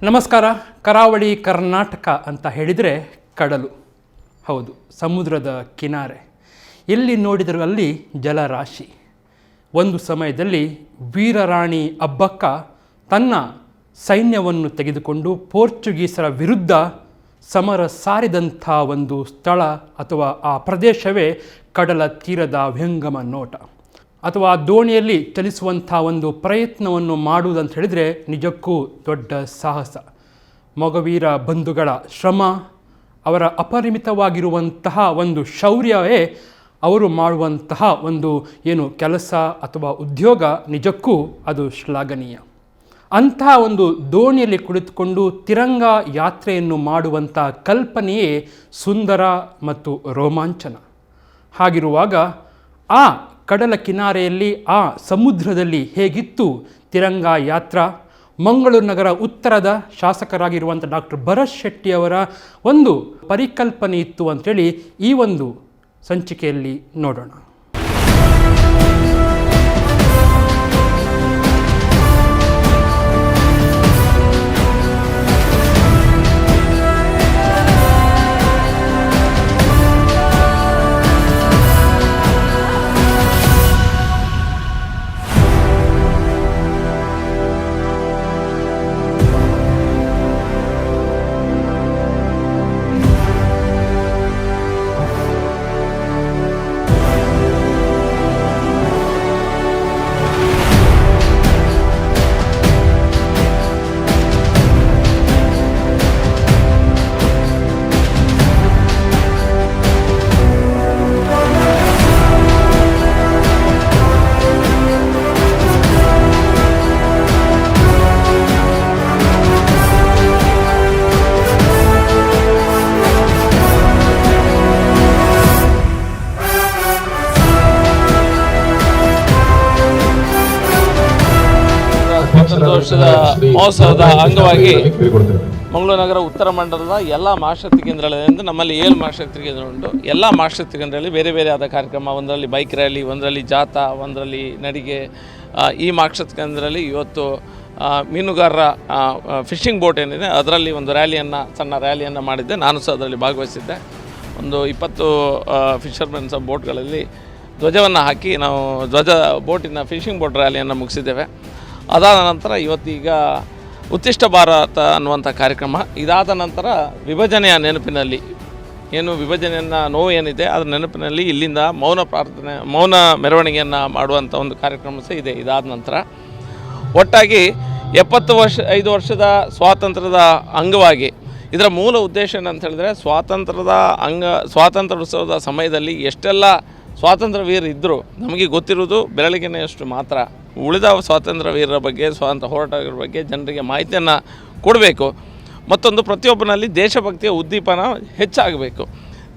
ನಮಸ್ಕಾರ. ಕರಾವಳಿ ಕರ್ನಾಟಕ ಅಂತ ಹೇಳಿದರೆ ಕಡಲು, ಹೌದು, ಸಮುದ್ರದ ಕಿನಾರೆ. ಎಲ್ಲಿ ನೋಡಿದರೂ ಅಲ್ಲಿ ಜಲರಾಶಿ. ಒಂದು ಸಮಯದಲ್ಲಿ ವೀರರಾಣಿ ಅಬ್ಬಕ್ಕ ತನ್ನ ಸೈನ್ಯವನ್ನು ತೆಗೆದುಕೊಂಡು ಪೋರ್ಚುಗೀಸರ ವಿರುದ್ಧ ಸಮರ ಸಾರಿದಂಥ ಒಂದು ಸ್ಥಳ ಅಥವಾ ಆ ಪ್ರದೇಶವೇ ಕಡಲ ತೀರದ ವಿಹಂಗಮ ನೋಟ ಅಥವಾ ದೋಣಿಯಲ್ಲಿ ಚಲಿಸುವಂಥ ಒಂದು ಪ್ರಯತ್ನವನ್ನು ಮಾಡುವುದಂತ ಹೇಳಿದರೆ ನಿಜಕ್ಕೂ ದೊಡ್ಡ ಸಾಹಸ. ಮೊಗವೀರ ಬಂಧುಗಳ ಶ್ರಮ, ಅವರ ಅಪರಿಮಿತವಾಗಿರುವಂತಹ ಒಂದು ಶೌರ್ಯವೇ ಅವರು ಮಾಡುವಂತಹ ಒಂದು ಕೆಲಸ ಅಥವಾ ಉದ್ಯೋಗ ನಿಜಕ್ಕೂ ಅದು ಶ್ಲಾಘನೀಯ. ಅಂತಹ ಒಂದು ದೋಣಿಯಲ್ಲಿ ಕುಳಿತುಕೊಂಡು ತಿರಂಗ ಯಾತ್ರೆಯನ್ನು ಮಾಡುವಂಥ ಕಲ್ಪನೆಯೇ ಸುಂದರ ಮತ್ತು ರೋಮಾಂಚನ. ಹಾಗಿರುವಾಗ ಆ ಕಡಲ ಕಿನಾರೆಯಲ್ಲಿ, ಆ ಸಮುದ್ರದಲ್ಲಿ ಹೇಗಿತ್ತು ತಿರಂಗ ಯಾತ್ರಾ? ಮಂಗಳೂರು ನಗರ ಉತ್ತರದ ಶಾಸಕರಾಗಿರುವಂಥ ಡಾಕ್ಟರ್ ಭರತ್ ಶೆಟ್ಟಿಯವರ ಒಂದು ಪರಿಕಲ್ಪನೆ ಇತ್ತು ಅಂಥೇಳಿ ಈ ಒಂದು ಸಂಚಿಕೆಯಲ್ಲಿ ನೋಡೋಣ. ವರ್ಷದ ಮಹೋತ್ಸವದ ಅಂಗವಾಗಿ ಮಂಗಳೂರು ನಗರ ಉತ್ತರ ಮಂಡಲದ ಎಲ್ಲ ಮಹಾಶಕ್ತಿ ಕೇಂದ್ರಗಳಿಂದ ನಮ್ಮಲ್ಲಿ 7 ಮಹಾಶಕ್ತಿ ಕೇಂದ್ರ ಉಂಟು. ಎಲ್ಲ ಮಹಾಶಕ್ತಿ ಕೇಂದ್ರಗಳಲ್ಲಿ ಬೇರೆ ಬೇರೆ ಆದ ಕಾರ್ಯಕ್ರಮ, ಒಂದರಲ್ಲಿ ಬೈಕ್ ರ್ಯಾಲಿ, ಒಂದರಲ್ಲಿ ಜಾಥಾ, ಒಂದರಲ್ಲಿ ನಡಿಗೆ. ಈ ಮಹಾಶಕ್ತಿ ಕೇಂದ್ರದಲ್ಲಿ ಇವತ್ತು ಮೀನುಗಾರರ ಫಿಶಿಂಗ್ ಬೋಟ್ ಏನಿದೆ ಅದರಲ್ಲಿ ಒಂದು ರ್ಯಾಲಿಯನ್ನು, ಸಣ್ಣ ರ್ಯಾಲಿಯನ್ನು ಮಾಡಿದ್ದೆ. ನಾನು ಸಹ ಅದರಲ್ಲಿ ಭಾಗವಹಿಸಿದ್ದೆ. ಒಂದು 20 ಫಿಶರ್ಮೆನ್ಸ್ ಬೋಟ್ಗಳಲ್ಲಿ ಧ್ವಜವನ್ನು ಹಾಕಿ ನಾವು ಬೋಟಿನ ಫಿಶಿಂಗ್ ಬೋಟ್ ರ್ಯಾಲಿಯನ್ನು ಮುಗಿಸಿದ್ದೇವೆ. ಅದಾದ ನಂತರ ಇವತ್ತೀಗ ಉತ್ತಿಷ್ಟ ಭಾರತ ಅನ್ನುವಂಥ ಕಾರ್ಯಕ್ರಮ. ಇದಾದ ನಂತರ ವಿಭಜನೆಯ ನೆನಪಿನಲ್ಲಿ, ವಿಭಜನೆಯನ್ನು ನೋವು ಏನಿದೆ ಅದರ ನೆನಪಿನಲ್ಲಿ ಇಲ್ಲಿಂದ ಮೌನ ಮೆರವಣಿಗೆಯನ್ನು ಮಾಡುವಂಥ ಒಂದು ಕಾರ್ಯಕ್ರಮ ಸಹ ಇದೆ. ಇದಾದ ನಂತರ ಒಟ್ಟಾಗಿ 75 ವರ್ಷದ ಸ್ವಾತಂತ್ರ್ಯದ ಅಂಗವಾಗಿ ಇದರ ಮೂಲ ಉದ್ದೇಶ ಏನಂತ ಹೇಳಿದ್ರೆ, ಸ್ವಾತಂತ್ರ್ಯೋತ್ಸವದ ಸಮಯದಲ್ಲಿ ಎಷ್ಟೆಲ್ಲ ಸ್ವಾತಂತ್ರ್ಯ ವೀರರು ಇದ್ದರು ನಮಗೆ ಗೊತ್ತಿರುವುದು ಬೆರಳಿಗೆನೆಯಷ್ಟು ಮಾತ್ರ. ಉಳಿದ ಸ್ವಾತಂತ್ರ್ಯ ವೀರರ ಬಗ್ಗೆ, ಸ್ವಾತಂತ್ರ್ಯ ಹೋರಾಟಗಾರರ ಬಗ್ಗೆ ಜನರಿಗೆ ಮಾಹಿತಿಯನ್ನು ಕೊಡಬೇಕು. ಮತ್ತೊಂದು, ಪ್ರತಿಯೊಬ್ಬನಲ್ಲಿ ದೇಶಭಕ್ತಿಯ ಉದ್ದೀಪನ ಹೆಚ್ಚಾಗಬೇಕು.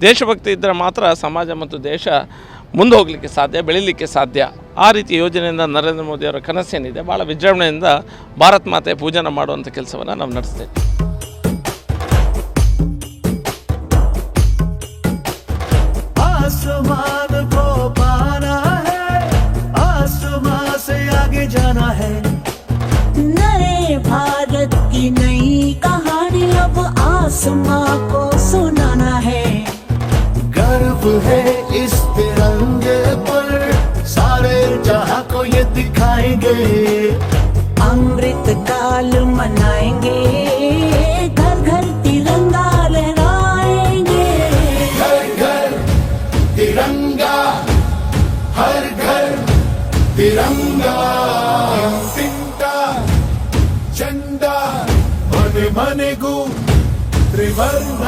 ದೇಶಭಕ್ತಿ ಇದ್ದರೆ ಮಾತ್ರ ಸಮಾಜ ಮತ್ತು ದೇಶ ಮುಂದೆ ಹೋಗಲಿಕ್ಕೆ ಸಾಧ್ಯ, ಬೆಳೀಲಿಕ್ಕೆ ಸಾಧ್ಯ. ಆ ರೀತಿ ಯೋಜನೆಯಿಂದ ನರೇಂದ್ರ ಮೋದಿಯವರ ಕನಸೇನಿದೆ, ಭಾಳ ವಿಜೃಂಭಣೆಯಿಂದ ಭಾರತ್ ಮಾತೆ ಪೂಜನ ಮಾಡುವಂಥ ಕೆಲಸವನ್ನು ನಾವು ನಡೆಸ್ತೇವೆ. जाना है नए भारत की नई कहानी अब आसमां को सुनाना है। गर्व है इस तिरंगे पर, सारे जहां को ये दिखाएंगे। अमृत काल मनाएंगे, घर घर तिरंगा लहराएंगे। घर घर तिरंगा, हर घर तिरंगा, झंडा मने मनेगू त्रिवर्ण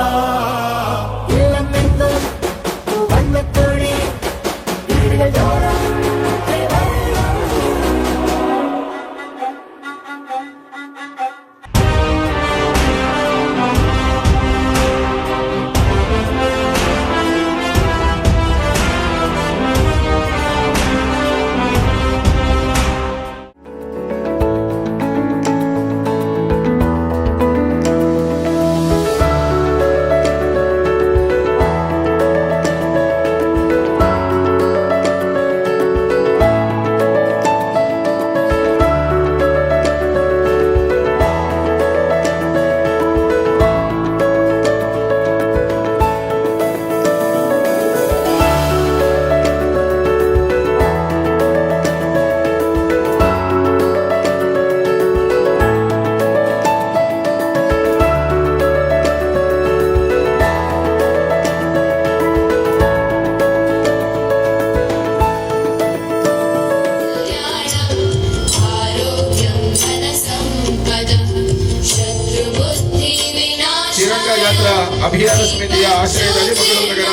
ಅಭಿಯಾನ ಸಮಿತಿಯ ಆಶ್ರಯದಲ್ಲಿ ಮಂಗಳೂರು ನಗರ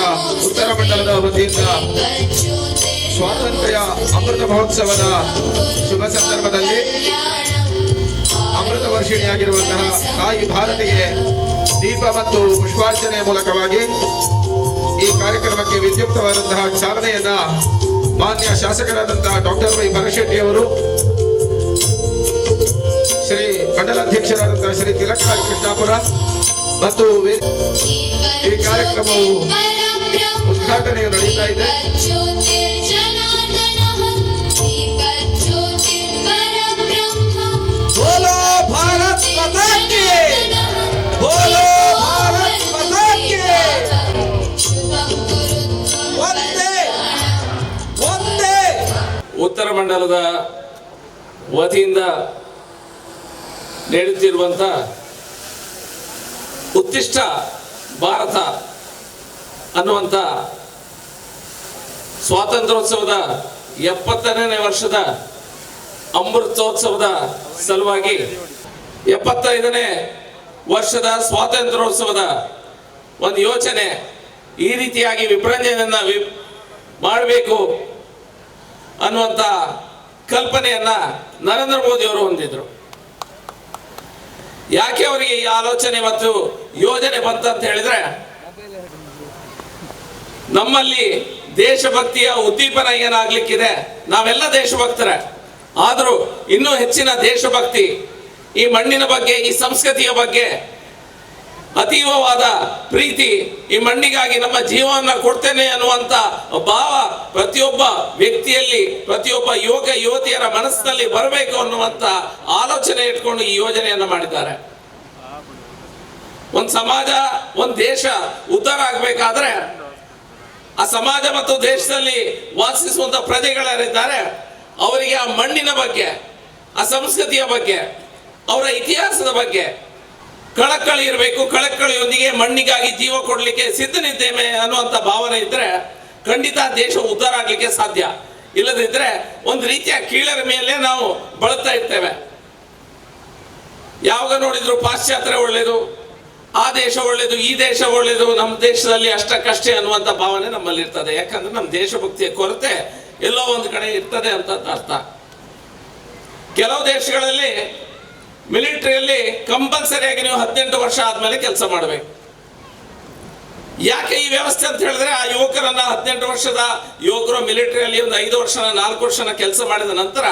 ಉತ್ತರ ಮಂಡಲದ ವತಿಯಿಂದ ಸ್ವಾತಂತ್ರ್ಯ ಅಮೃತ ಮಹೋತ್ಸವದ ಶುಭ ಸಂದರ್ಭದಲ್ಲಿ ಅಮೃತ ವರ್ಷಿಣಿಯಾಗಿರುವಂತಹ ತಾಯಿ ಭಾರತಿಗೆ ದೀಪ ಮತ್ತು ಪುಷ್ಪಾರ್ಚನೆಯ ಮೂಲಕವಾಗಿ ಈ ಕಾರ್ಯಕ್ರಮಕ್ಕೆ ವಿದ್ಯುಕ್ತವಾದಂತಹ ಚಾಲನೆಯನ್ನ ಮಾನ್ಯ ಶಾಸಕರಾದಂತಹ ಡಾಕ್ಟರ್ ವೈ ಭರಶೆಟ್ಟಿ ಅವರು, ಶ್ರೀ ಮಂಡಲಾಧ್ಯಕ್ಷರಾದಂತಹ ಶ್ರೀ ತಿಲಕ್ ಕೃಷ್ಣಾಪುರ ಮತ್ತು ಈ ಕಾರ್ಯಕ್ರಮವು ಉದ್ಘಾಟನೆಯು ನಡೀತಾ ಇದೆ. बोलो भारत माता की, बोलो भारत माता की, वंदे वंदे. ಉತ್ತರ ಮಂಡಲದ ವತಿಯಿಂದ ನೀಡುತ್ತಿರುವಂಥ ಉತ್ತಿಷ್ಟ ಭಾರತ ಅನ್ನುವಂಥ ಸ್ವಾತಂತ್ರ್ಯೋತ್ಸವದ 70ನೇ ವರ್ಷದ ಅಮೃತೋತ್ಸವದ ಸಲುವಾಗಿ 75ನೇ ವರ್ಷದ ಸ್ವಾತಂತ್ರ್ಯೋತ್ಸವದ ಒಂದು ಯೋಚನೆ ಈ ರೀತಿಯಾಗಿ ವಿಭಜನೆಯನ್ನ ಮಾಡಬೇಕು ಅನ್ನುವಂಥ ಕಲ್ಪನೆಯನ್ನ ನರೇಂದ್ರ ಮೋದಿ ಅವರು ಹೊಂದಿದ್ರು. ಯಾಕೆ ಅವರಿಗೆ ಈ ಆಲೋಚನೆ ಮತ್ತು ಯೋಜನೆ ಬಂತಂತ ಹೇಳಿದ್ರೆ, ನಮ್ಮಲ್ಲಿ ದೇಶಭಕ್ತಿಯ ಉದ್ದೀಪನ ಏನಾಗ್ಲಿಕ್ಕಿದೆ, ನಾವೆಲ್ಲ ದೇಶಭಕ್ತರೇ, ಆದರೂ ಇನ್ನೂ ಹೆಚ್ಚಿನ ದೇಶಭಕ್ತಿ, ಈ ಮಣ್ಣಿನ ಬಗ್ಗೆ, ಈ ಸಂಸ್ಕೃತಿಯ ಬಗ್ಗೆ ಅತೀವವಾದ ಪ್ರೀತಿ, ಈ ಮಣ್ಣಿಗಾಗಿ ನಮ್ಮ ಜೀವನ ಕೊಡ್ತೇನೆ ಅನ್ನುವಂಥ ಭಾವ ಪ್ರತಿಯೊಬ್ಬ ವ್ಯಕ್ತಿಯಲ್ಲಿ, ಪ್ರತಿಯೊಬ್ಬ ಯುವಕ ಯುವತಿಯರ ಮನಸ್ಸಿನಲ್ಲಿ ಬರಬೇಕು ಅನ್ನುವಂಥ ಆಲೋಚನೆ ಇಟ್ಕೊಂಡು ಈ ಯೋಜನೆಯನ್ನು ಮಾಡಿದ್ದಾರೆ. ಒಂದು ಸಮಾಜ, ಒಂದು ದೇಶ ಉದ್ಧಾರ ಆಗಬೇಕಾದ್ರೆ ಆ ಸಮಾಜ ಮತ್ತು ದೇಶದಲ್ಲಿ ವಾಸಿಸುವಂತ ಪ್ರಜೆಗಳಾರಿದ್ದಾರೆ, ಅವರಿಗೆ ಆ ಮಣ್ಣಿನ ಬಗ್ಗೆ, ಆ ಸಂಸ್ಕೃತಿಯ ಬಗ್ಗೆ, ಅವರ ಇತಿಹಾಸದ ಬಗ್ಗೆ ಕಳಕಳಿ ಇರಬೇಕು. ಕಳಕಳಿಯೊಂದಿಗೆ ಮಣ್ಣಿಗಾಗಿ ಜೀವ ಕೊಡಲಿಕ್ಕೆ ಸಿದ್ಧನಿದ್ದೇವೆ ಅನ್ನುವಂಥ ಭಾವನೆ ಇದ್ರೆ ಖಂಡಿತ ದೇಶ ಉದ್ಧಾರ ಆಗ್ಲಿಕ್ಕೆ ಸಾಧ್ಯ. ಇಲ್ಲದಿದ್ರೆ ಒಂದು ರೀತಿಯ ಕೀಳರ ಮೇಲೆ ನಾವು ಬಳಲ್ತಾ ಇರ್ತೇವೆ. ಯಾವಾಗ ನೋಡಿದ್ರು ಪಾಶ್ಚಾತ್ಯ ಒಳ್ಳೇದು, ಆ ದೇಶ ಒಳ್ಳೇದು, ಈ ದೇಶ ಒಳ್ಳೇದು, ನಮ್ಮ ದೇಶದಲ್ಲಿ ಅಷ್ಟಕ್ಕಷ್ಟೇ ಅನ್ನುವಂಥ ಭಾವನೆ ನಮ್ಮಲ್ಲಿ ಇರ್ತದೆ. ಯಾಕಂದ್ರೆ ನಮ್ಮ ದೇಶಭಕ್ತಿಯ ಕೊರತೆ ಎಲ್ಲೋ ಒಂದು ಕಡೆ ಇರ್ತದೆ ಅಂತ ಅರ್ಥ. ಕೆಲವು ದೇಶಗಳಲ್ಲಿ ಮಿಲಿಟರಿಯಲ್ಲಿ ಕಂಪಲ್ಸರಿಯಾಗಿ ನೀವು 18 ವರ್ಷ ಆದ್ಮೇಲೆ ಕೆಲಸ ಮಾಡಬೇಕು. ಯಾಕೆ ಈ ವ್ಯವಸ್ಥೆ ಅಂತ ಹೇಳಿದ್ರೆ, ಆ ಯುವಕರನ್ನ 18 ವರ್ಷದ ಯುವಕರು ಮಿಲಿಟರಿಯಲ್ಲಿ ಒಂದು 5 ವರ್ಷ 4 ವರ್ಷ ಕೆಲಸ ಮಾಡಿದ ನಂತರ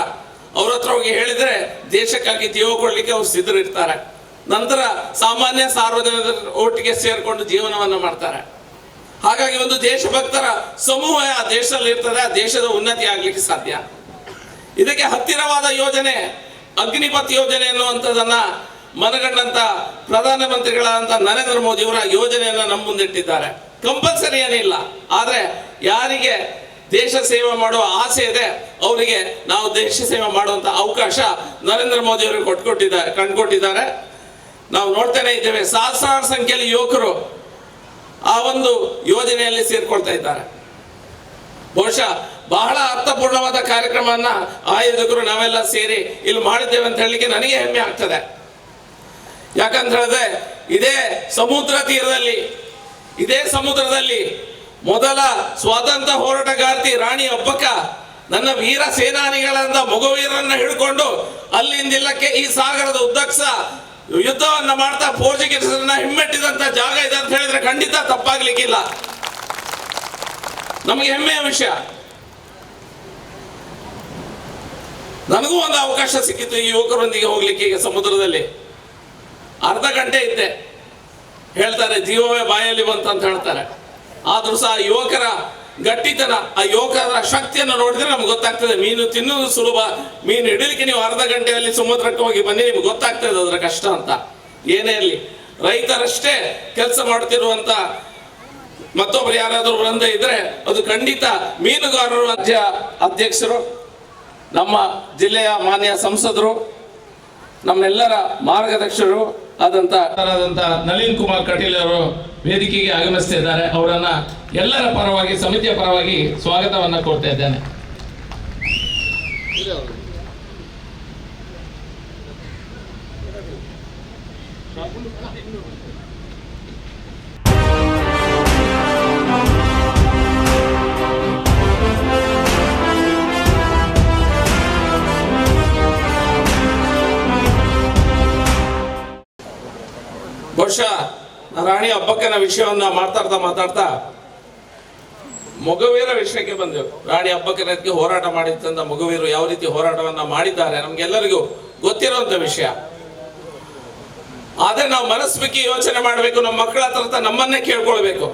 ಅವ್ರ ಹತ್ರ ಹೋಗಿ ಹೇಳಿದ್ರೆ ದೇಶಕ್ಕಾಗಿ ಜೀವ ಕೊಡ್ಲಿಕ್ಕೆ ಅವ್ರು ಸಿದ್ಧರಿರ್ತಾರೆ. ನಂತರ ಸಾಮಾನ್ಯ ಸಾರ್ವಜನಿಕರ ಒಟ್ಟಿಗೆ ಸೇರ್ಕೊಂಡು ಜೀವನವನ್ನು ಮಾಡ್ತಾರೆ. ಹಾಗಾಗಿ ಒಂದು ದೇಶಭಕ್ತರ ಸಮೂಹ ಆ ದೇಶದಲ್ಲಿ ಇರ್ತದೆ, ಆ ದೇಶದ ಉನ್ನತಿ ಆಗ್ಲಿಕ್ಕೆ ಸಾಧ್ಯ. ಇದಕ್ಕೆ ಹತ್ತಿರವಾದ ಯೋಜನೆ ಅಗ್ನಿಪಥ್ ಯೋಜನೆ ಎನ್ನುವಂಥದ್ದನ್ನ ಮನಗಂಡಂತ ಪ್ರಧಾನಮಂತ್ರಿಗಳಾದಂಥ ನರೇಂದ್ರ ಮೋದಿ ಅವರ ಯೋಜನೆಯನ್ನ ನಮ್ಮ ಮುಂದಿಟ್ಟಿದ್ದಾರೆ. ಕಂಪಲ್ಸರಿ ಏನಿಲ್ಲ, ಆದ್ರೆ ಯಾರಿಗೆ ದೇಶ ಸೇವೆ ಮಾಡುವ ಆಸೆ ಇದೆ ಅವರಿಗೆ ನಾವು ದೇಶ ಸೇವೆ ಮಾಡುವಂತ ಅವಕಾಶ ನರೇಂದ್ರ ಮೋದಿ ಅವರು ಕಂಡುಕೊಟ್ಟಿದ್ದಾರೆ. ನಾವು ನೋಡ್ತೇನೆ ಇದ್ದೇವೆ, ಸಹಸ್ರಾರು ಸಂಖ್ಯೆಯಲ್ಲಿ ಯುವಕರು ಆ ಒಂದು ಯೋಜನೆಯಲ್ಲಿ ಸೇರ್ಕೊಳ್ತಾ ಇದ್ದಾರೆ. ಬಹುಶಃ ಬಹಳ ಅರ್ಥಪೂರ್ಣವಾದ ಕಾರ್ಯಕ್ರಮವನ್ನ ಆಯೋಜಕರು ನಾವೆಲ್ಲ ಸೇರಿ ಇಲ್ಲಿ ಮಾಡಿದ್ದೇವೆ ಅಂತ ಹೇಳಲಿಕ್ಕೆ ನನಗೆ ಹೆಮ್ಮೆ ಆಗ್ತದೆ. ಯಾಕಂತ ಹೇಳಿದ್ರೆ ಇದೇ ಸಮುದ್ರದಲ್ಲಿ ಮೊದಲ ಸ್ವಾತಂತ್ರ್ಯ ಹೋರಾಟಗಾರ್ತಿ ರಾಣಿ ಅಬ್ಬಕ್ಕ ನನ್ನ ವೀರ ಸೇನಾನಿಗಳಂದ ಮಗುವೀರನ್ನ ಹಿಡ್ಕೊಂಡು ಅಲ್ಲಿಂದಿಲ್ಲಕ್ಕೆ ಈ ಸಾಗರದ ಉದ್ದಕ್ಷ ಯುದ್ಧವನ್ನ ಮಾಡ್ತಾ ಪೋರ್ಚುಗೀಸರನ್ನ ಹಿಮ್ಮೆಟ್ಟಿದಂತ ಜಾಗ ಇದೆ ಅಂತ ಹೇಳಿದ್ರೆ ಖಂಡಿತ ತಪ್ಪಾಗ್ಲಿಕ್ಕಿಲ್ಲ. ನಮಗೆ ಹೆಮ್ಮೆಯ ವಿಷಯ. ನನಗೂ ಒಂದು ಅವಕಾಶ ಸಿಕ್ಕಿತ್ತು ಈ ಯುವಕರೊಂದಿಗೆ ಹೋಗ್ಲಿಕ್ಕೆ. ಈಗ ಸಮುದ್ರದಲ್ಲಿ ಅರ್ಧ ಗಂಟೆ ಇದ್ದೆ. ಹೇಳ್ತಾರೆ ಜೀವವೇ ಬಾಯಲ್ಲಿ ಬಂತಂತ ಹೇಳ್ತಾರೆ. ಆದ್ರೂ ಸಹ ಯುವಕರ ಗಟ್ಟಿತನ, ಆ ಯುವಕರ ಶಕ್ತಿಯನ್ನು ನೋಡಿದ್ರೆ ನಮ್ಗೆ ಗೊತ್ತಾಗ್ತದೆ. ಮೀನು ತಿನ್ನೋದು ಸುಲಭ, ಮೀನು ಹಿಡಿಲಿಕ್ಕೆ ನೀವು ಅರ್ಧ ಗಂಟೆಯಲ್ಲಿ ಸಮುದ್ರಕ್ಕೆ ಹೋಗಿ ಬನ್ನಿ, ನಿಮ್ಗೆ ಗೊತ್ತಾಗ್ತದೆ ಅದರ ಕಷ್ಟ ಅಂತ. ಏನೇ ಇರಲಿ, ರೈತರಷ್ಟೇ ಕೆಲಸ ಮಾಡ್ತಿರುವಂತ ಮತ್ತೊಬ್ರು ಯಾರಾದ್ರೂ ವೃಂದ ಇದ್ರೆ ಅದು ಖಂಡಿತ ಮೀನುಗಾರರು. ರಾಜ್ಯ ಅಧ್ಯಕ್ಷರು, ನಮ್ಮ ಜಿಲ್ಲೆಯ ಮಾನ್ಯ ಸಂಸದರು, ನಮ್ಮೆಲ್ಲರ ಮಾರ್ಗದರ್ಶಕರು ಆದಂತ ನಳಿನ್ ಕುಮಾರ್ ಕಟೀಲ್ ಅವರು ವೇದಿಕೆಗೆ ಆಗಮಿಸ್ತಾ ಇದ್ದಾರೆ. ಅವರನ್ನ ಎಲ್ಲರ ಪರವಾಗಿ, ಸಮಿತಿಯ ಪರವಾಗಿ ಸ್ವಾಗತವನ್ನ ಕೋರ್ತಾ ಇದ್ದೇನೆ. ರಾಣಿ ಅಬ್ಬಕ್ಕನ ವಿಷಯವನ್ನ ಮಾತಾಡ್ತಾ ಮೊಗವೀರ ವಿಷಯಕ್ಕೆ ಬಂದೆವು. ರಾಣಿ ಅಬ್ಬಕ್ಕನಕ್ಕೆ ಹೋರಾಟ ಮಾಡಿದ್ದಂತ ಮೊಗವೀರು ಯಾವ ರೀತಿ ಹೋರಾಟವನ್ನ ಮಾಡಿದ್ದಾರೆ ನಮ್ಗೆಲ್ಲರಿಗೂ ಗೊತ್ತಿರುವಂತ ವಿಷಯ. ಆದ್ರೆ ನಾವು ಮನಸ್ಬಿಕ್ಕಿ ಯೋಚನೆ ಮಾಡಬೇಕು, ನಮ್ಮ ಮಕ್ಕಳ ಹತ್ರ ನಮ್ಮನ್ನೇ ಕೇಳ್ಕೊಳ್ಬೇಕು.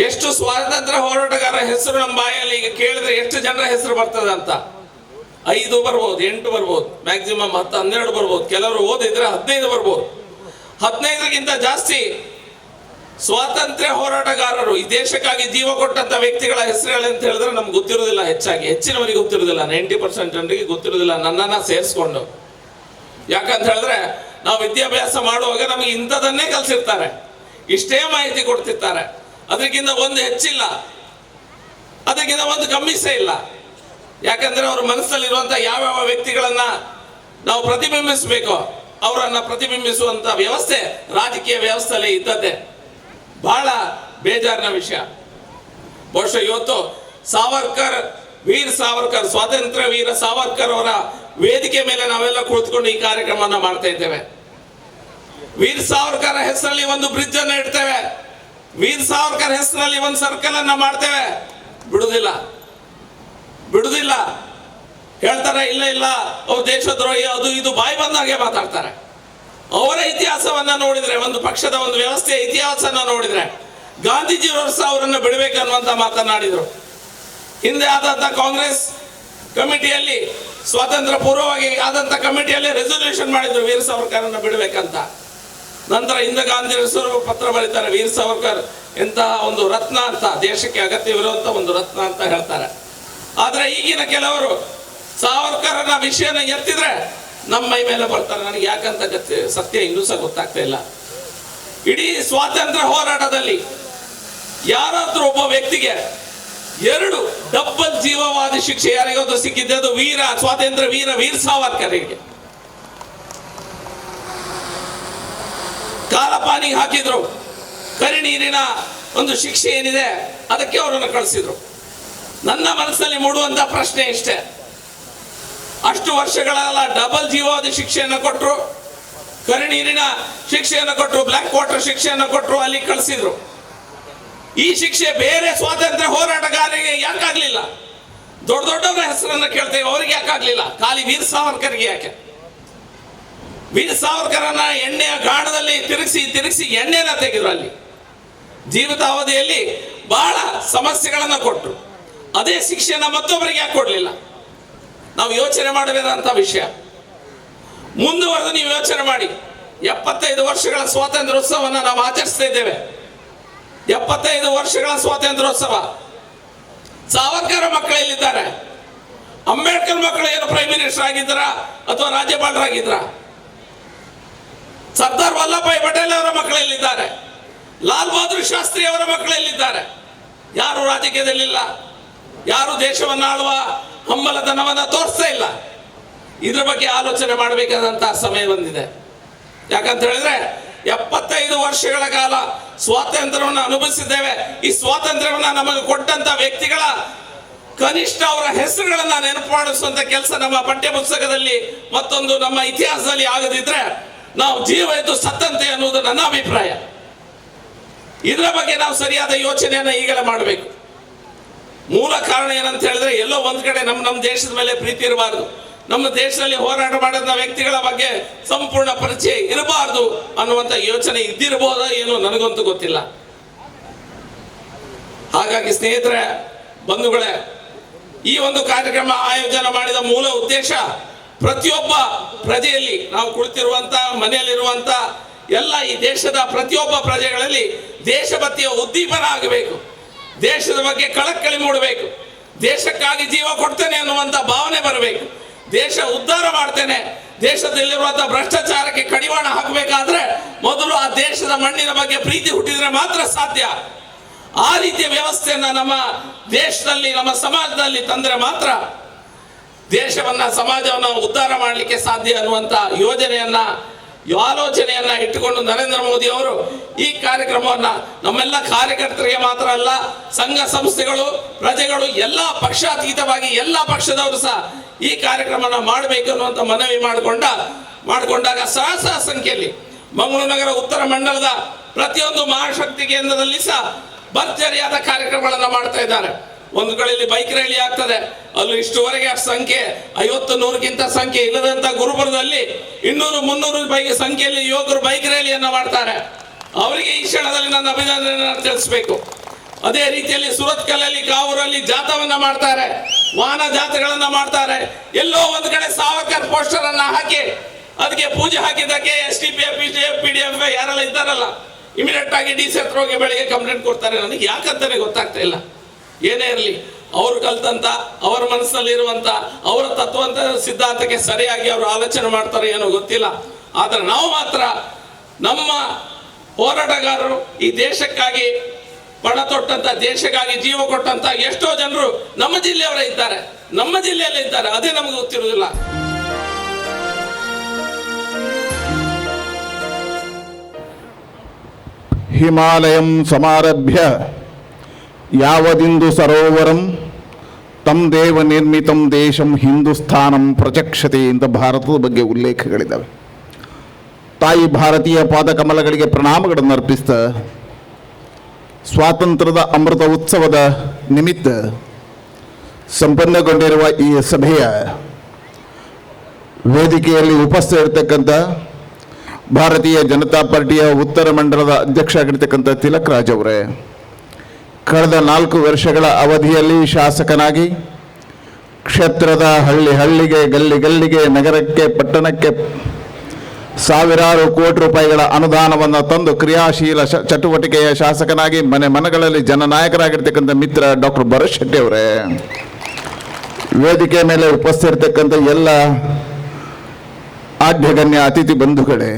ಎಷ್ಟು ಸ್ವಾತಂತ್ರ್ಯ ಹೋರಾಟಗಾರ ಹೆಸರು ನಮ್ಮ ಬಾಯಲ್ಲಿ ಈಗ ಕೇಳಿದ್ರೆ ಎಷ್ಟು ಜನರ ಹೆಸರು ಬರ್ತದೆ ಅಂತ. 5 ಬರ್ಬೋದು, 8 ಬರ್ಬೋದು, ಮ್ಯಾಕ್ಸಿಮಮ್ 10, 12 ಬರ್ಬೋದು. ಕೆಲವರು ಓದಿದ್ರೆ 15 ಬರ್ಬೋದು. 15ಗಿಂತ ಜಾಸ್ತಿ ಸ್ವಾತಂತ್ರ್ಯ ಹೋರಾಟಗಾರರು, ಈ ದೇಶಕ್ಕಾಗಿ ಜೀವ ಕೊಟ್ಟಂತ ವ್ಯಕ್ತಿಗಳ ಹೆಸರುಗಳಂತ ಹೇಳಿದ್ರೆ ನಮ್ಗೆ ಗೊತ್ತಿರೋದಿಲ್ಲ. ಹೆಚ್ಚಿನವರಿಗೆ ಗೊತ್ತಿರೋದಿಲ್ಲ. 90% ಜನರಿಗೆ ಗೊತ್ತಿರೋದಿಲ್ಲ, ನನ್ನನ್ನ ಸೇರಿಸ್ಕೊಂಡು. ಯಾಕಂತ ಹೇಳಿದ್ರೆ ನಾವು ವಿದ್ಯಾಭ್ಯಾಸ ಮಾಡುವಾಗ ನಮಗೆ ಇಂಥದನ್ನೇ ಕಲಿಸಿರ್ತಾರೆ, ಇಷ್ಟೇ ಮಾಹಿತಿ ಕೊಡ್ತಿರ್ತಾರೆ. ಅದಕ್ಕಿಂತ ಒಂದು ಹೆಚ್ಚಿಲ್ಲ, ಅದಕ್ಕಿಂತ ಒಂದು ಕಮ್ಮಿಸೇ ಇಲ್ಲ. ಯಾಕಂದ್ರೆ ಅವ್ರ ಮನಸ್ಸಲ್ಲಿರುವಂತ ಯಾವ್ಯಾವ ವ್ಯಕ್ತಿಗಳನ್ನ ನಾವು ಪ್ರತಿಬಿಂಬಿಸಬೇಕು ಅವರನ್ನ ಪ್ರತಿಬಿಂಬಿಸುವಂತ ವ್ಯವಸ್ಥೆ ರಾಜಕೀಯ ವ್ಯವಸ್ಥೆಯಲ್ಲಿ ಇದ್ದದ್ದೇ. ಬಹಳ ಬೇಜಾರಿನ ವಿಷಯ. ಬಹುಶಃ ಇವತ್ತು ಸಾವರ್ಕರ್, ವೀರ್ ಸಾವರ್ಕರ್, ಸ್ವಾತಂತ್ರ್ಯ ವೀರ ಸಾವರ್ಕರ್ ಅವರ ವೇದಿಕೆ ಮೇಲೆ ನಾವೆಲ್ಲ ಕುಳಿತುಕೊಂಡು ಈ ಕಾರ್ಯಕ್ರಮವನ್ನು ಮಾಡ್ತಾ ಇದ್ದೇವೆ. ವೀರ್ ಸಾವರ್ಕರ್ ಹೆಸರಲ್ಲಿ ಒಂದು ಬ್ರಿಡ್ಜ್ ಅನ್ನು ಇಡ್ತೇವೆ, ವೀರ್ ಸಾವರ್ಕರ್ ಹೆಸರಲ್ಲಿ ಒಂದು ಸರ್ಕಲ್ ಅನ್ನ ಮಾಡ್ತೇವೆ. ಬಿಡುದಿಲ್ಲ ಹೇಳ್ತಾರೆ, ಇಲ್ಲ ಅವ್ರು ದೇಶದ್ರೋಹಿ ಅದು ಇದು ಬಾಯಿ ಬಂದಾಗೆ ಮಾತಾಡ್ತಾರೆ. ಅವರ ಇತಿಹಾಸವನ್ನ ನೋಡಿದ್ರೆ, ಒಂದು ಪಕ್ಷದ ಒಂದು ವ್ಯವಸ್ಥೆಯ ಇತಿಹಾಸನ ನೋಡಿದ್ರೆ, ಗಾಂಧೀಜಿಯವರು ಸಹ ಅವರನ್ನು ಬಿಡಬೇಕನ್ನುವಂತ ಮಾತನಾಡಿದ್ರು. ಹಿಂದೆ ಆದಂತ ಕಾಂಗ್ರೆಸ್ ಕಮಿಟಿಯಲ್ಲಿ, ಸ್ವಾತಂತ್ರ್ಯ ಪೂರ್ವವಾಗಿ ಆದಂತ ಕಮಿಟಿಯಲ್ಲಿ ರೆಸೊಲ್ಯೂಷನ್ ಮಾಡಿದ್ರು ವೀರ್ ಸಾವರ್ಕರ್ ಬಿಡಬೇಕಂತ. ನಂತರ ಇಂದಿರಾ ಗಾಂಧಿ ಹೆಸರು ಪತ್ರ ಬರೀತಾರೆ, ವೀರ್ ಸಾವರ್ಕರ್ ಎಂತಹ ಒಂದು ರತ್ನ ಅಂತ, ದೇಶಕ್ಕೆ ಅಗತ್ಯವಿರುವಂತ ಒಂದು ರತ್ನ ಅಂತ ಹೇಳ್ತಾರೆ. ಆದ್ರೆ ಈಗಿನ ಕೆಲವರು ಸಾವರ್ಕರನ ವಿಷಯನ ಎತ್ತಿದ್ರೆ ನಮ್ಮ ಮೈ ಮೇಲೆ ಬರ್ತಾರೆ. ನನಗೆ ಯಾಕಂತ ಸತ್ಯ ಇನ್ನೂ ಸಹ ಗೊತ್ತಾಗ್ತಾ ಇಲ್ಲ. ಇಡೀ ಸ್ವಾತಂತ್ರ್ಯ ಹೋರಾಟದಲ್ಲಿ ಯಾರಾದ್ರೂ ಒಬ್ಬ ವ್ಯಕ್ತಿಗೆ 2 ಡಬ್ಬಲ್ ಜೀವವಾದಿ ಶಿಕ್ಷೆ ಯಾರಿಗಾದ್ರೂ ಸಿಕ್ಕಿದ್ದೆ ಅದು ಸ್ವಾತಂತ್ರ್ಯ ವೀರ್ ಸಾವರ್ಕರ್ಗೆ. ಕಾಲಪಾನಿಗೆ ಹಾಕಿದ್ರು, ಕರಿನೀರಿನ ಒಂದು ಶಿಕ್ಷೆ ಏನಿದೆ ಅದಕ್ಕೆ ಅವರನ್ನು ಕಳಿಸಿದ್ರು. ನನ್ನ ಮನಸ್ಸಲ್ಲಿ ಮೂಡುವಂತ ಪ್ರಶ್ನೆ ಇಷ್ಟೇ, ಅಷ್ಟು ವರ್ಷಗಳೆಲ್ಲ ಡಬಲ್ ಜೀವಾವಧಿ ಶಿಕ್ಷೆಯನ್ನು ಕೊಟ್ಟರು, ಕರಿನೀರಿನ ಶಿಕ್ಷೆಯನ್ನು ಕೊಟ್ಟರು, ಬ್ಲ್ಯಾಕ್ ವಾಟರ್ ಶಿಕ್ಷೆಯನ್ನು ಕೊಟ್ಟರು, ಅಲ್ಲಿ ಕಳಿಸಿದ್ರು. ಈ ಶಿಕ್ಷೆ ಬೇರೆ ಸ್ವಾತಂತ್ರ್ಯ ಹೋರಾಟಗಾರರಿಗೆ ಯಾಕಾಗ್ಲಿಲ್ಲ? ದೊಡ್ಡವರ ಹೆಸರನ್ನು ಕೇಳ್ತೇವೆ, ಅವ್ರಿಗೆ ಯಾಕಾಗ್ಲಿಲ್ಲ? ಖಾಲಿ ವೀರ್ ಸಾವರ್ಕರ್ಗೆ ಯಾಕೆ? ವೀರ್ ಸಾವರ್ಕರನ್ನ ಎಣ್ಣೆಯ ಗಾಣದಲ್ಲಿ ತಿರುಗಿಸಿ ಎಣ್ಣೆನ ತೆಗೆದ್ರು. ಅಲ್ಲಿ ಜೀವಿತಾವಧಿಯಲ್ಲಿ ಬಹಳ ಸಮಸ್ಯೆಗಳನ್ನ ಕೊಟ್ಟರು. ಅದೇ ಶಿಕ್ಷೆನ ಮತ್ತೊಬ್ಬರಿಗೆ ಯಾಕೆ ಕೊಡ್ಲಿಲ್ಲ? ನಾವು ಯೋಚನೆ ಮಾಡಬೇಕಾದಂತ ವಿಷಯ. ಮುಂದುವರೆದು ನೀವು ಯೋಚನೆ ಮಾಡಿ, 75 ವರ್ಷಗಳ ಸ್ವಾತಂತ್ರ್ಯೋತ್ಸವವನ್ನು ನಾವು ಆಚರಿಸ್ತಾ ಇದ್ದೇವೆ. 75 ವರ್ಷಗಳ ಸ್ವಾತಂತ್ರ್ಯೋತ್ಸವ. ಸಾವರ್ಕರ್ ಮಕ್ಕಳು ಎಲ್ಲಿದ್ದಾರೆ? ಅಂಬೇಡ್ಕರ್ ಮಕ್ಕಳು ಏನು ಪ್ರೈಮ್ ಮಿನಿಸ್ಟರ್ ಆಗಿದ್ದಾರ ಅಥವಾ ರಾಜ್ಯಪಾಲರಾಗಿದ್ರ? ಸರ್ದಾರ್ ವಲ್ಲಭಾಯ್ ಪಟೇಲ್ ಅವರ ಮಕ್ಕಳು ಎಲ್ಲಿದ್ದಾರೆ? ಲಾಲ್ ಬಹದ್ದೂರ್ ಶಾಸ್ತ್ರಿ ಅವರ ಮಕ್ಕಳು ಎಲ್ಲಿದ್ದಾರೆ? ಯಾರು ರಾಜಕೀಯದಲ್ಲಿಲ್ಲ, ಯಾರು ದೇಶವನ್ನು ಆಳುವ ಹಂಬಲತನವನ್ನ ತೋರಿಸ್ತಾ ಇಲ್ಲ. ಇದ್ರ ಬಗ್ಗೆ ಆಲೋಚನೆ ಮಾಡಬೇಕಾದಂತಹ ಸಮಯ ಬಂದಿದೆ. ಯಾಕಂತ ಹೇಳಿದ್ರೆ 75 ವರ್ಷಗಳ ಕಾಲ ಸ್ವಾತಂತ್ರ್ಯವನ್ನು ಅನುಭವಿಸಿದ್ದೇವೆ. ಈ ಸ್ವಾತಂತ್ರ್ಯವನ್ನ ನಮಗೆ ಕೊಟ್ಟಂತ ವ್ಯಕ್ತಿಗಳ ಕನಿಷ್ಠ ಅವರ ಹೆಸರುಗಳನ್ನ ನೆನಪು ಮಾಡಿಸುವಂತ ಕೆಲಸ ನಮ್ಮ ಪಠ್ಯ ಪುಸ್ತಕದಲ್ಲಿ ಮತ್ತೊಂದು ನಮ್ಮ ಇತಿಹಾಸದಲ್ಲಿ ಆಗದಿದ್ರೆ ನಾವು ಜೀವ ಇದ್ದು ಸತ್ತಂತೆ ಅನ್ನುವುದು ನನ್ನ ಅಭಿಪ್ರಾಯ. ಇದರ ಬಗ್ಗೆ ನಾವು ಸರಿಯಾದ ಯೋಚನೆಯನ್ನ ಈಗಲೇ ಮಾಡಬೇಕು. ಮೂಲ ಕಾರಣ ಏನಂತ ಹೇಳಿದ್ರೆ, ಎಲ್ಲೋ ಒಂದ್ ಕಡೆ ನಮ್ಮ ದೇಶದ ಮೇಲೆ ಪ್ರೀತಿ ಇರಬಾರ್ದು, ನಮ್ಮ ದೇಶದಲ್ಲಿ ಹೋರಾಟ ಮಾಡಿದ ವ್ಯಕ್ತಿಗಳ ಬಗ್ಗೆ ಸಂಪೂರ್ಣ ಪರಿಚಯ ಇರಬಾರ್ದು ಅನ್ನುವಂತ ಯೋಚನೆ ಇದ್ದಿರಬಹುದಾ ಏನೋ ನನಗಂತೂ ಗೊತ್ತಿಲ್ಲ. ಹಾಗಾಗಿ ಸ್ನೇಹಿತರೆ, ಬಂಧುಗಳೇ, ಈ ಒಂದು ಕಾರ್ಯಕ್ರಮ ಆಯೋಜನೆ ಮಾಡಿದ ಮೂಲ ಉದ್ದೇಶ ಪ್ರತಿಯೊಬ್ಬ ಪ್ರಜೆಯಲ್ಲಿ, ನಾವು ಕುಳಿತಿರುವಂತ ಮನೆಯಲ್ಲಿರುವಂತ ಎಲ್ಲ ಈ ದೇಶದ ಪ್ರತಿಯೊಬ್ಬ ಪ್ರಜೆಗಳಲ್ಲಿ ದೇಶಭಕ್ತಿಯ ಉದ್ದೀಪನ ಆಗಬೇಕು, ದೇಶದ ಬಗ್ಗೆ ಕಳಕಳಿ ಮೂಡಬೇಕು, ದೇಶಕ್ಕಾಗಿ ಜೀವ ಕೊಡ್ತೇನೆ ಅನ್ನುವಂತ ಭಾವನೆ ಬರಬೇಕು, ದೇಶ ಉದ್ಧಾರ ಮಾಡ್ತೇನೆ, ದೇಶದಲ್ಲಿರುವಂತಹ ಭ್ರಷ್ಟಾಚಾರಕ್ಕೆ ಕಡಿವಾಣ ಹಾಕಬೇಕಾದ್ರೆ ಮೊದಲು ಆ ದೇಶದ ಮಣ್ಣಿನ ಬಗ್ಗೆ ಪ್ರೀತಿ ಹುಟ್ಟಿದ್ರೆ ಮಾತ್ರ ಸಾಧ್ಯ. ಆ ರೀತಿಯ ವ್ಯವಸ್ಥೆಯನ್ನ ನಮ್ಮ ದೇಶದಲ್ಲಿ, ನಮ್ಮ ಸಮಾಜದಲ್ಲಿ ತಂದ್ರೆ ಮಾತ್ರ ದೇಶವನ್ನ, ಸಮಾಜವನ್ನ ಉದ್ಧಾರ ಮಾಡಲಿಕ್ಕೆ ಸಾಧ್ಯ ಅನ್ನುವಂತ ಆಲೋಚನೆಯನ್ನ ಇಟ್ಟುಕೊಂಡು ನರೇಂದ್ರ ಮೋದಿ ಅವರು ಈ ಕಾರ್ಯಕ್ರಮವನ್ನ ನಮ್ಮೆಲ್ಲ ಕಾರ್ಯಕರ್ತರಿಗೆ ಮಾತ್ರ ಅಲ್ಲ, ಸಂಘ ಸಂಸ್ಥೆಗಳು, ಪ್ರಜೆಗಳು, ಎಲ್ಲ ಪಕ್ಷಾತೀತವಾಗಿ ಎಲ್ಲ ಪಕ್ಷದವರು ಸಹ ಈ ಕಾರ್ಯಕ್ರಮನ ಮಾಡಬೇಕು ಅನ್ನುವಂತ ಮನವಿ ಮಾಡಿಕೊಂಡಾಗ ಸಹಸ್ರ ಸಂಖ್ಯೆಯಲ್ಲಿ ಮಂಗಳೂರು ನಗರ ಉತ್ತರ ಮಂಡಲದ ಪ್ರತಿಯೊಂದು ಮಹಾಶಕ್ತಿ ಕೇಂದ್ರದಲ್ಲಿ ಸಹ ಭರ್ಜರಿಯಾದ ಕಾರ್ಯಕ್ರಮಗಳನ್ನು ಮಾಡ್ತಾ ಇದ್ದಾರೆ. ಒಂದು ಕಡೆಯಲ್ಲಿ ಬೈಕ್ ರ್ಯಾಲಿ ಆಗ್ತದೆ, ಅಲ್ಲಿ ಇಷ್ಟುವರೆಗೆ ಅಷ್ಟು ಸಂಖ್ಯೆ 50-100ಕ್ಕಿಂತ ಸಂಖ್ಯೆ ಇಲ್ಲದಂತ ಗುರುಪುರದಲ್ಲಿ 200-300 ಸಂಖ್ಯೆಯಲ್ಲಿ ಯುವಕರು ಬೈಕ್ ರ್ಯಾಲಿಯನ್ನು ಮಾಡ್ತಾರೆ. ಅವರಿಗೆ ಈ ಕ್ಷಣದಲ್ಲಿ ನನ್ನ ಅಭಿನಂದನೆಯನ್ನು ತಿಳಿಸಬೇಕು. ಅದೇ ರೀತಿಯಲ್ಲಿ ಸುರತ್ಕಲ್ಲಲ್ಲಿ ಕಾವೂರಲ್ಲಿ ಜಾಥಾವನ್ನ ಮಾಡ್ತಾರೆ, ವಾಹನ ಜಾಥೆಗಳನ್ನ ಮಾಡ್ತಾರೆ. ಎಲ್ಲೋ ಒಂದು ಕಡೆ ಸಾವರ್ಕರ್ ಪೋಸ್ಟರ್ ಅನ್ನ ಹಾಕಿ ಅದಕ್ಕೆ ಪೂಜೆ ಹಾಕಿದ್ದಕ್ಕೆ SDPF PDF ಯಾರೆಲ್ಲ ಇದ್ದಾರಲ್ಲ ಇಮಿಡಿಯೇಟ್ ಆಗಿ DC ಹತ್ರ ಹೋಗಿ ಬೆಳಿಗ್ಗೆ ಕಂಪ್ಲೇಂಟ್ ಕೊಡ್ತಾರೆ. ನನಗೆ ಯಾಕಂತಾನೆ ಗೊತ್ತಾಗ್ತಾ ಇಲ್ಲ. ಏನೇ ಇರಲಿ, ಅವರು ಕಲ್ತಂತ ಅವರ ಮನಸ್ಸಲ್ಲಿ ಇರುವಂತ ಅವರ ತತ್ವಂತ ಸಿದ್ಧಾಂತಕ್ಕೆ ಸರಿಯಾಗಿ ಅವರು ಆಲೋಚನೆ ಮಾಡ್ತಾರೆ ಏನೋ ಗೊತ್ತಿಲ್ಲ. ಆದ್ರೆ ನಾವು ಮಾತ್ರ ನಮ್ಮ ಹೋರಾಟಗಾರರು ಈ ದೇಶಕ್ಕಾಗಿ ಪಣ ತೊಟ್ಟಂತ, ದೇಶಕ್ಕಾಗಿ ಜೀವ ಕೊಟ್ಟಂತ ಎಷ್ಟೋ ಜನರು ನಮ್ಮ ಜಿಲ್ಲೆಯವರೇ ಇದ್ದಾರೆ, ನಮ್ಮ ಜಿಲ್ಲೆಯಲ್ಲೇ ಇದ್ದಾರೆ. ಅದೇ ನಮಗೆ ಗೊತ್ತಿರುವುದಿಲ್ಲ. ಹಿಮಾಲಯಂ ಸಮಾರಭ್ಯ ಯಾವದಿಂದು ಸರೋವರಂ ತಂ ದೇವ ನಿರ್ಮಿತಂ ದೇಶಂ ಹಿಂದೂಸ್ಥಾನಂ ಪ್ರಚಕ್ಷತೆ ಅಂತ ಭಾರತದ ಬಗ್ಗೆ ಉಲ್ಲೇಖಗಳಿದ್ದಾವೆ. ತಾಯಿ ಭಾರತೀಯ ಪಾದಕಮಲಗಳಿಗೆ ಪ್ರಣಾಮಗಳನ್ನು ಅರ್ಪಿಸ್ತಾ ಸ್ವಾತಂತ್ರ್ಯದ ಅಮೃತ ಉತ್ಸವದ ನಿಮಿತ್ತ ಸಂಪನ್ನಗೊಂಡಿರುವ ಈ ಸಭೆಯ ವೇದಿಕೆಯಲ್ಲಿ ಉಪಸ್ಥಿತರಿರ್ತಕ್ಕಂಥ ಭಾರತೀಯ ಜನತಾ ಪಾರ್ಟಿಯ ಉತ್ತರ ಮಂಡಲದ ಅಧ್ಯಕ್ಷ ಆಗಿರ್ತಕ್ಕಂಥ ತಿಲಕ್ ರಾಜ್ ಅವರೇ, ಕಳೆದ 4 ವರ್ಷಗಳ ಅವಧಿಯಲ್ಲಿ ಶಾಸಕನಾಗಿ ಕ್ಷೇತ್ರದ ಹಳ್ಳಿಗೆ, ಗಲ್ಲಿಗೆ, ನಗರಕ್ಕೆ, ಪಟ್ಟಣಕ್ಕೆ ಸಾವಿರಾರು ಕೋಟಿ ರೂಪಾಯಿಗಳ ಅನುದಾನವನ್ನು ತಂದು ಕ್ರಿಯಾಶೀಲ ಚಟುವಟಿಕೆಯ ಶಾಸಕನಾಗಿ ಮನೆಗಳಲ್ಲಿ ಜನನಾಯಕರಾಗಿರ್ತಕ್ಕಂಥ ಮಿತ್ರ ಡಾಕ್ಟರ್ ಭರತ್ ಶೆಟ್ಟಿ ಅವರೇ, ವೇದಿಕೆ ಮೇಲೆ ಉಪಸ್ಥಿತಿರ್ತಕ್ಕಂಥ ಎಲ್ಲ ಆಢ್ಯಗಣ್ಯ ಅತಿಥಿ ಬಂಧುಗಳೇ,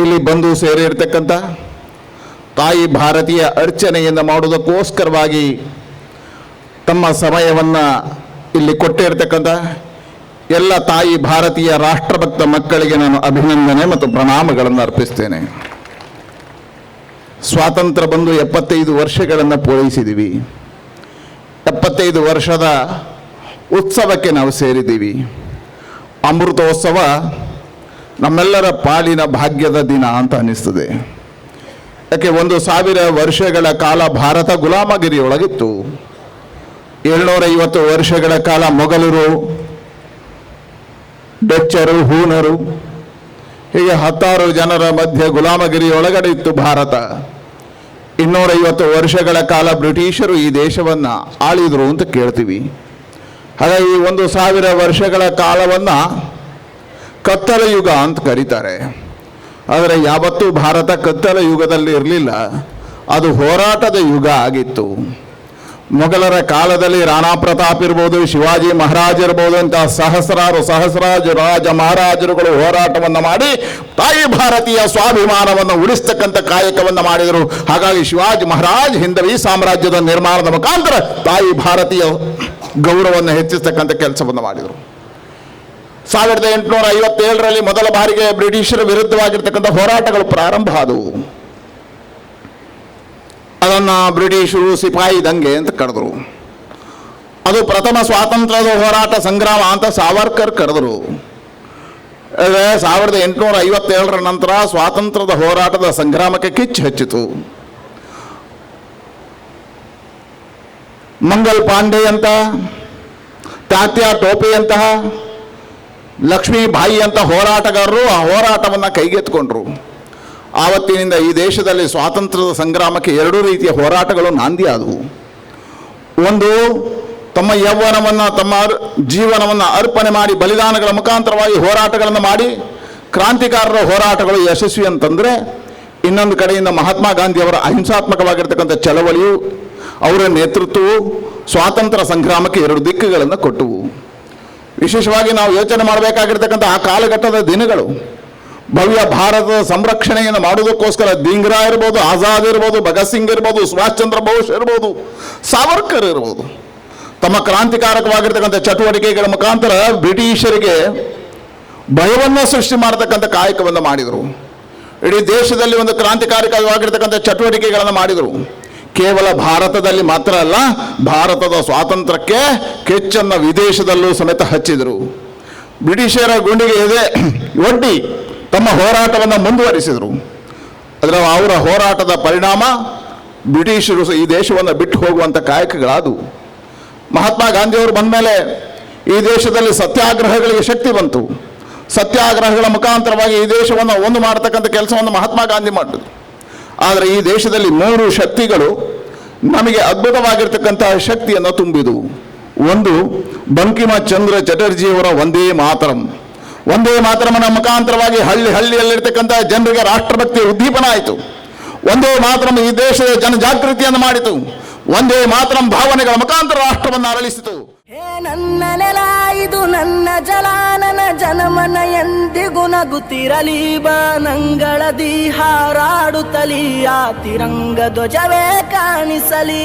ಇಲ್ಲಿ ಬಂದು ಸೇರಿರ್ತಕ್ಕಂಥ ತಾಯಿ ಭಾರತೀಯ ಅರ್ಚನೆಯನ್ನು ಮಾಡುವುದಕ್ಕೋಸ್ಕರವಾಗಿ ತಮ್ಮ ಸಮಯವನ್ನು ಇಲ್ಲಿ ಕೊಟ್ಟಿರ್ತಕ್ಕಂಥ ಎಲ್ಲ ತಾಯಿ ಭಾರತೀಯ ರಾಷ್ಟ್ರಭಕ್ತ ಮಕ್ಕಳಿಗೆ ನಾನು ಅಭಿನಂದನೆ ಮತ್ತು ಪ್ರಣಾಮಗಳನ್ನು ಅರ್ಪಿಸ್ತೇನೆ. ಸ್ವಾತಂತ್ರ್ಯ ಬಂದು 75 ವರ್ಷಗಳನ್ನು ಪೂರೈಸಿದ್ದೀವಿ. 75 ವರ್ಷದ ಉತ್ಸವಕ್ಕೆ ನಾವು ಸೇರಿದ್ದೀವಿ. ಅಮೃತೋತ್ಸವ ನಮ್ಮೆಲ್ಲರ ಪಾಲಿನ ಭಾಗ್ಯದ ದಿನ ಅಂತ ಅನ್ನಿಸ್ತದೆ. ಯಾಕೆ 1000 ವರ್ಷಗಳ ಕಾಲ ಭಾರತ ಗುಲಾಮಗಿರಿಯೊಳಗಿತ್ತು. 750 ವರ್ಷಗಳ ಕಾಲ ಮೊಘಲರು, ಡಚ್ಚರು, ಹೂನರು ಹೀಗೆ 10 ಜನರ ಮಧ್ಯೆ ಗುಲಾಮಗಿರಿಯೊಳಗಡೆ ಇತ್ತು ಭಾರತ. 250 ವರ್ಷಗಳ ಕಾಲ ಬ್ರಿಟಿಷರು ಈ ದೇಶವನ್ನು ಆಳಿದ್ರು ಅಂತ ಕೇಳ್ತೀವಿ. ಹಾಗಾಗಿ 1000 ವರ್ಷಗಳ ಕಾಲವನ್ನು ಕತ್ತಲ ಯುಗ ಅಂತ ಕರೀತಾರೆ. ಆದರೆ ಯಾವತ್ತೂ ಭಾರತ ಕತ್ತಲ ಯುಗದಲ್ಲಿ ಇರಲಿಲ್ಲ, ಅದು ಹೋರಾಟದ ಯುಗ ಆಗಿತ್ತು. ಮೊಘಲರ ಕಾಲದಲ್ಲಿ ರಾಣಾ ಪ್ರತಾಪ್ ಇರ್ಬೋದು, ಶಿವಾಜಿ ಮಹಾರಾಜ್ ಇರ್ಬೋದು, ಅಂತ ಸಹಸ್ರಾರು ರಾಜ ಮಹಾರಾಜರುಗಳು ಹೋರಾಟವನ್ನು ಮಾಡಿ ತಾಯಿ ಭಾರತೀಯ ಸ್ವಾಭಿಮಾನವನ್ನು ಉಳಿಸ್ತಕ್ಕಂಥ ಕಾಯಕವನ್ನು ಮಾಡಿದರು. ಹಾಗಾಗಿ ಶಿವಾಜಿ ಮಹಾರಾಜ್ ಹಿಂದವಿ ಸಾಮ್ರಾಜ್ಯದ ನಿರ್ಮಾಣದ ಮುಖಾಂತರ ತಾಯಿ ಭಾರತೀಯ ಗೌರವವನ್ನು ಹೆಚ್ಚಿಸ್ತಕ್ಕಂಥ ಕೆಲಸವನ್ನು ಮಾಡಿದರು. 1857ರಲ್ಲಿ ಮೊದಲ ಬಾರಿಗೆ ಬ್ರಿಟಿಷರ ವಿರುದ್ಧವಾಗಿರ್ತಕ್ಕಂಥ ಹೋರಾಟಗಳು ಪ್ರಾರಂಭ ಆದವು. ಅದನ್ನು ಬ್ರಿಟಿಷರು ಸಿಪಾಯಿ ದಂಗೆ ಅಂತ ಕರೆದರು. ಅದು ಪ್ರಥಮ ಸ್ವಾತಂತ್ರ್ಯದ ಹೋರಾಟ ಸಂಗ್ರಾಮ ಅಂತ ಸಾವರ್ಕರ್ ಕರೆದರು. 1857ರ ನಂತರ ಸ್ವಾತಂತ್ರ್ಯದ ಹೋರಾಟದ ಸಂಗ್ರಾಮಕ್ಕೆ ಕಿಚ್ಚು ಹಚ್ಚಿತು. ಮಂಗಲ್ ಪಾಂಡೆ ಅಂತ, ತಾತ್ಯಾ ಟೋಪೆ ಅಂತಹ, ಲಕ್ಷ್ಮೀಬಾಯಿ ಅಂತ ಹೋರಾಟಗಾರರು ಆ ಹೋರಾಟವನ್ನು ಕೈಗೆತ್ತಿಕೊಂಡ್ರು. ಆವತ್ತಿನಿಂದ ಈ ದೇಶದಲ್ಲಿ ಸ್ವಾತಂತ್ರ್ಯದ ಸಂಗ್ರಾಮಕ್ಕೆ 2 ರೀತಿಯ ಹೋರಾಟಗಳು ನಾಂದಿ ಆದವು. ಒಂದು, ತಮ್ಮ ಯೌವನವನ್ನು, ತಮ್ಮ ಜೀವನವನ್ನು ಅರ್ಪಣೆ ಮಾಡಿ ಬಲಿದಾನಗಳ ಮುಖಾಂತರವಾಗಿ ಹೋರಾಟಗಳನ್ನು ಮಾಡಿ ಕ್ರಾಂತಿಕಾರರ ಹೋರಾಟಗಳು ಯಶಸ್ವಿ ಅಂತಂದರೆ, ಇನ್ನೊಂದು ಕಡೆಯಿಂದ ಮಹಾತ್ಮ ಗಾಂಧಿಯವರ ಅಹಿಂಸಾತ್ಮಕವಾಗಿರ್ತಕ್ಕಂಥ ಚಳವಳಿಯು, ಅವರ ನೇತೃತ್ವವು ಸ್ವಾತಂತ್ರ್ಯ ಸಂಗ್ರಾಮಕ್ಕೆ 2 ದಿಕ್ಕುಗಳನ್ನು ಕೊಟ್ಟವು. ವಿಶೇಷವಾಗಿ ನಾವು ಯೋಚನೆ ಮಾಡಬೇಕಾಗಿರ್ತಕ್ಕಂಥ ಆ ಕಾಲಘಟ್ಟದ ದಿನಗಳು, ಭವ್ಯ ಭಾರತದ ಸಂರಕ್ಷಣೆಯನ್ನು ಮಾಡುವುದಕ್ಕೋಸ್ಕರ ದಿಂಗ್ರಾ ಇರ್ಬೋದು, ಆಜಾದ್ ಇರ್ಬೋದು, ಭಗತ್ ಸಿಂಗ್ ಇರ್ಬೋದು, ಸುಭಾಷ್ ಚಂದ್ರ ಬೋಸ್ ಇರ್ಬೋದು, ಸಾವರ್ಕರ್ ಇರ್ಬೋದು, ತಮ್ಮ ಕ್ರಾಂತಿಕಾರಕವಾಗಿರ್ತಕ್ಕಂಥ ಚಟುವಟಿಕೆಗಳ ಮುಖಾಂತರ ಬ್ರಿಟಿಷರಿಗೆ ಭಯವನ್ನು ಸೃಷ್ಟಿ ಮಾಡತಕ್ಕಂಥ ಕಾಯಕವನ್ನು ಮಾಡಿದರು. ಇಡೀ ದೇಶದಲ್ಲಿ ಒಂದು ಕ್ರಾಂತಿಕಾರಕವಾಗಿರ್ತಕ್ಕಂಥ ಚಟುವಟಿಕೆಗಳನ್ನು ಮಾಡಿದರು. ಕೇವಲ ಭಾರತದಲ್ಲಿ ಮಾತ್ರ ಅಲ್ಲ, ಭಾರತದ ಸ್ವಾತಂತ್ರ್ಯಕ್ಕೆ ಕೆಚ್ಚನ್ನು ವಿದೇಶದಲ್ಲೂ ಸಮೇತ ಹಚ್ಚಿದರು. ಬ್ರಿಟಿಷರ ಗುಂಡಿಗೆ ಒಡ್ಡಿ ತಮ್ಮ ಹೋರಾಟವನ್ನು ಮುಂದುವರಿಸಿದರು. ಅದರ ಅವರ ಹೋರಾಟದ ಪರಿಣಾಮ ಬ್ರಿಟಿಷರು ಈ ದೇಶವನ್ನು ಬಿಟ್ಟು ಹೋಗುವಂಥ ಕಾಯಕಗಳಾದವು. ಮಹಾತ್ಮ ಗಾಂಧಿಯವರು ಬಂದ ಮೇಲೆ ಈ ದೇಶದಲ್ಲಿ ಸತ್ಯಾಗ್ರಹಗಳಿಗೆ ಶಕ್ತಿ ಬಂತು. ಸತ್ಯಾಗ್ರಹಗಳ ಮುಖಾಂತರವಾಗಿ ಈ ದೇಶವನ್ನು ಒಂದು ಮಾಡತಕ್ಕಂಥ ಕೆಲಸವನ್ನು ಮಹಾತ್ಮ ಗಾಂಧಿ ಮಾಡಿದ್ರು. ಆದರೆ ಈ ದೇಶದಲ್ಲಿ 3 ಶಕ್ತಿಗಳು ನಮಗೆ ಅದ್ಭುತವಾಗಿರ್ತಕ್ಕಂತಹ ಶಕ್ತಿಯನ್ನು ತುಂಬಿದವು. ಒಂದು, ಬಂಕಿಮ ಚಂದ್ರ ಚಟರ್ಜಿಯವರ ಒಂದೇ ಮಾತರಂ. ಒಂದೇ ಮಾತರಮನ ಮುಖಾಂತರವಾಗಿ ಹಳ್ಳಿಯಲ್ಲಿರ್ತಕ್ಕಂಥ ಜನರಿಗೆ ರಾಷ್ಟ್ರಭಕ್ತಿ ಉದ್ದೀಪನ ಆಯಿತು. ಒಂದೇ ಮಾತರಂ ಈ ದೇಶದ ಜನಜಾಗೃತಿಯನ್ನು ಮಾಡಿತು. ಒಂದೇ ಮಾತರಂ ಭಾವನೆಗಳ ಮುಖಾಂತರ ರಾಷ್ಟ್ರವನ್ನು ಅರಳಿಸಿತು. ಹೇ ನನ್ನ ನೆಲ, ಇದು ನನ್ನ ಜಲ, ನನ್ನ ಜನಮನ ಎಂದಿಗೂ ನಗುತ್ತಿರಲಿ, ಬಾನಂಗಳದಿ ಹಾರಾಡುತ್ತಲಿ, ಆ ತಿರಂಗ ಧ್ವಜವೇ ಕಾಣಿಸಲಿ.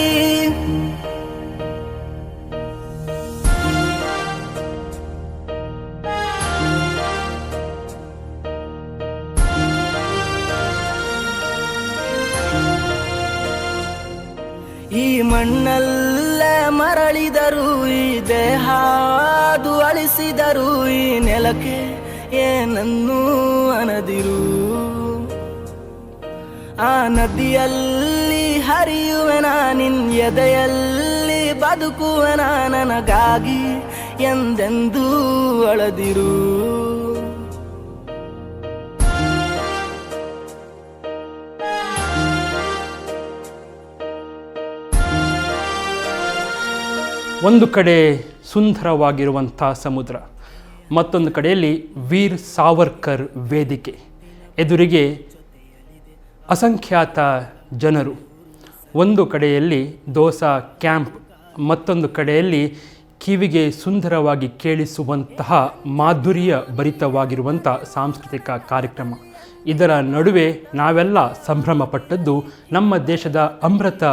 ಈ ಮಣ್ಣಲ್ಲೇ ಮರಳಿದರು, ಈ ದೇಹ ಅದು ಅಳಿಸಿದರು, ಈ ನೆಲಕ್ಕೆ ಏನನ್ನೂ ಅನದಿರು. ಆ ನದಿಯಲ್ಲಿ ಹರಿಯುವೆನ, ನಿನ್ ಎದೆಯಲ್ಲಿ ಬದುಕುವೆನ, ನನಗಾಗಿ ಎಂದೆಂದೂ ಅಳದಿರು. ಒಂದು ಕಡೆ ಸುಂದರವಾಗಿರುವಂಥ ಸಮುದ್ರ, ಮತ್ತೊಂದು ಕಡೆಯಲ್ಲಿ ವೀರ್ ಸಾವರ್ಕರ್ ವೇದಿಕೆ, ಎದುರಿಗೆ ಅಸಂಖ್ಯಾತ ಜನರು. ಒಂದು ಕಡೆಯಲ್ಲಿ ದೋಸಾ ಕ್ಯಾಂಪ್, ಮತ್ತೊಂದು ಕಡೆಯಲ್ಲಿ ಕಿವಿಗೆ ಸುಂದರವಾಗಿ ಕೇಳಿಸುವಂತಹ ಮಾಧುರ್ಯ ಭರಿತವಾಗಿರುವಂಥ ಸಾಂಸ್ಕೃತಿಕ ಕಾರ್ಯಕ್ರಮ. ಇದರ ನಡುವೆ ನಾವೆಲ್ಲ ಸಂಭ್ರಮ ಪಟ್ಟದ್ದು ನಮ್ಮ ದೇಶದ ಅಮೃತ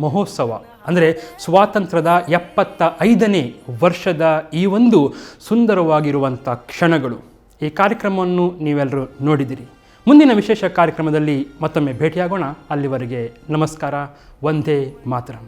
ಮಹೋತ್ಸವ, ಅಂದರೆ ಸ್ವಾತಂತ್ರ್ಯದ 75ನೇ ವರ್ಷದ ಈ ಒಂದು ಸುಂದರವಾಗಿರುವಂಥ ಕ್ಷಣಗಳು. ಈ ಕಾರ್ಯಕ್ರಮವನ್ನು ನೀವೆಲ್ಲರೂ ನೋಡಿದಿರಿ. ಮುಂದಿನ ವಿಶೇಷ ಕಾರ್ಯಕ್ರಮದಲ್ಲಿ ಮತ್ತೊಮ್ಮೆ ಭೇಟಿಯಾಗೋಣ. ಅಲ್ಲಿವರೆಗೆ ನಮಸ್ಕಾರ. ವಂದೇ ಮಾತರಂ.